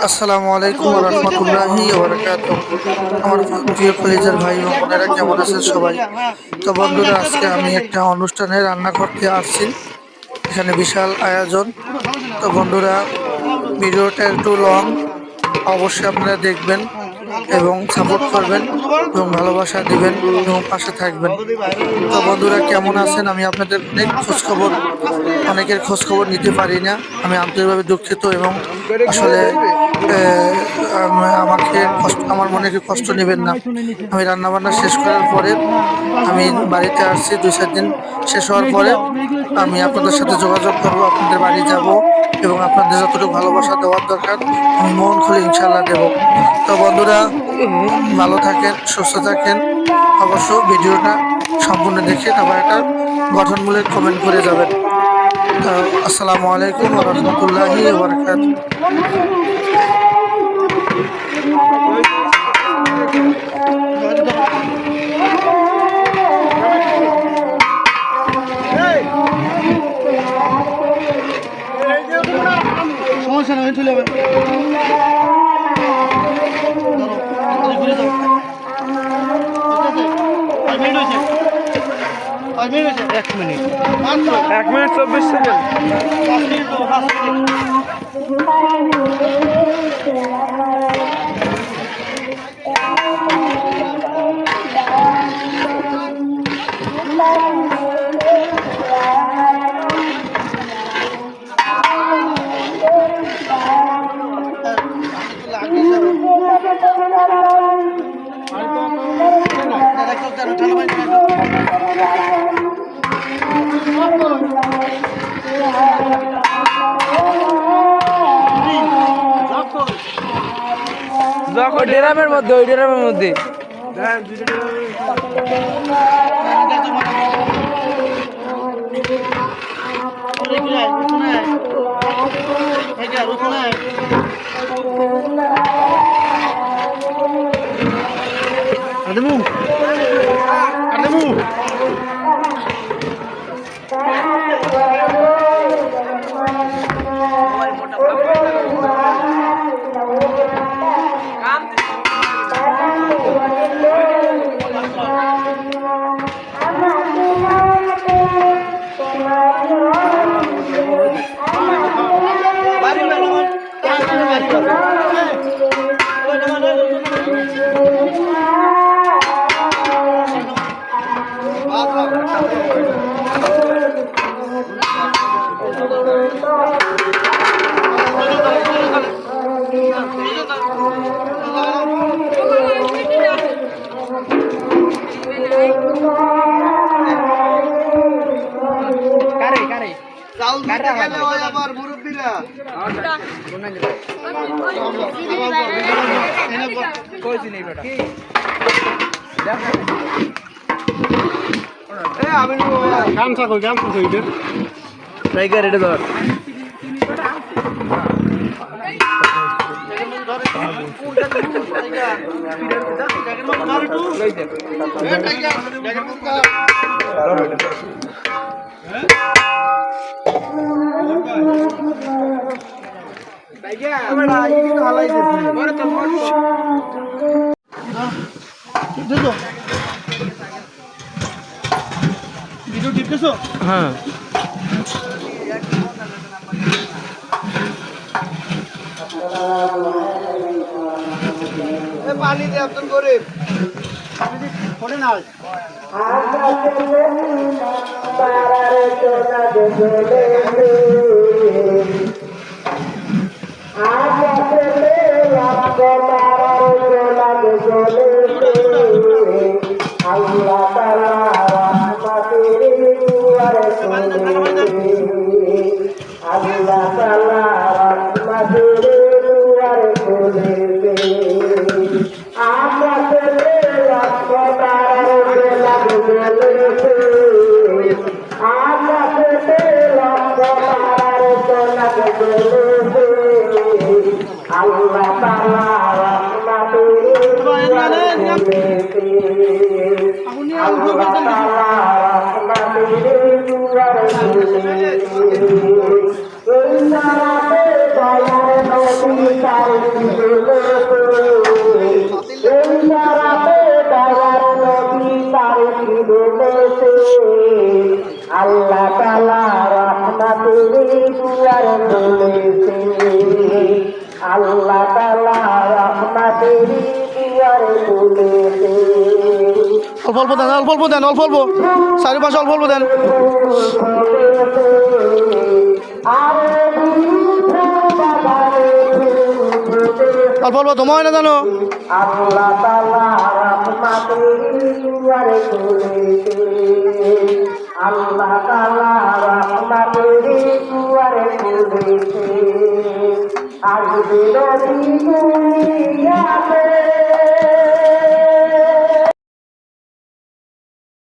আসসালামু আলাইকুম ওয়া রাহমাতুল্লাহি ওয়া বারাকাতুহু। আমার প্রিয় কলিজার ভাই ও বোনেরা কেমন আছেন সবাই? তো বন্ধুরা, আজকে আমি একটা অনুষ্ঠানে রান্না করতে আসছি। এখানে বিশাল আয়োজন। তো বন্ধুরা, ভিডিওটা একটু লং, অবশ্যই আপনারা দেখবেন এবং সাপোর্ট করবেন এবং ভালোবাসা দিবেন এবং পাশে থাকবেন। তো বন্ধুরা, কেমন আছেন? আমি আপনাদের অনেকের খোঁজ খবর নিতে পারি না। আমি আন্তরিকভাবে দুঃখিত এবং আসলে আমার মনে কষ্ট নেবেন না। আমি রান্নাবান্না শেষ করার পরে আমি বাড়িতে আসছি। 2-4 দিন শেষ হওয়ার পরে আমি আপনাদের সাথে যোগাযোগ করব, আপনাদের বাড়ি যাব এবং আপনাদের যতটুকু ভালোবাসা দেওয়ার দরকার আমি মন খুলে ইনশাল্লাহ দেব। তো বন্ধুরা, ভালো থাকেন, সুস্থ থাকেন। অবশ্য ভিডিওটা সম্পূর্ণ দেখে তারপর একটা গঠনমূলক কমেন্ট করে যাবেন। তো আসসালামু আলাইকুম ওয়া রাহমাতুল্লাহি ওয়া বারাকাতুহু। সমস্যা নয়, চলে যাবে। এক মিনিট 24 সেকেন্ড। ড্রামের মধ্যে ওই ড্রামের মধ্যে গামছা কই টাইগার এটা ধর ভিডিও টিপতেছো? হ্যাঁ পানি দিয়ে আব্দুল গরিব ফোনে না Allah তার দিলেতে এই রাতে দয়ার নবী তার দিলেতে আল্লাহ তাআলা রহমতের দুয়ার খুলেছে আল্লাহ তাআলা রহমতের দুয়ার খুলেছে অল্প অল্প দেন অল্প অল্প দেন অল্প অল্প চারিপাশে অল্প অল্প দেন অল্প অল্প তোমার হয় না জানো আল্লাহ তাআলা রহমতের দুয়ারে খুলেছে আল্লাহ তাআলা রহমতের দুয়ারে খুলেছে আজ বিরোধী দুনিয়াতে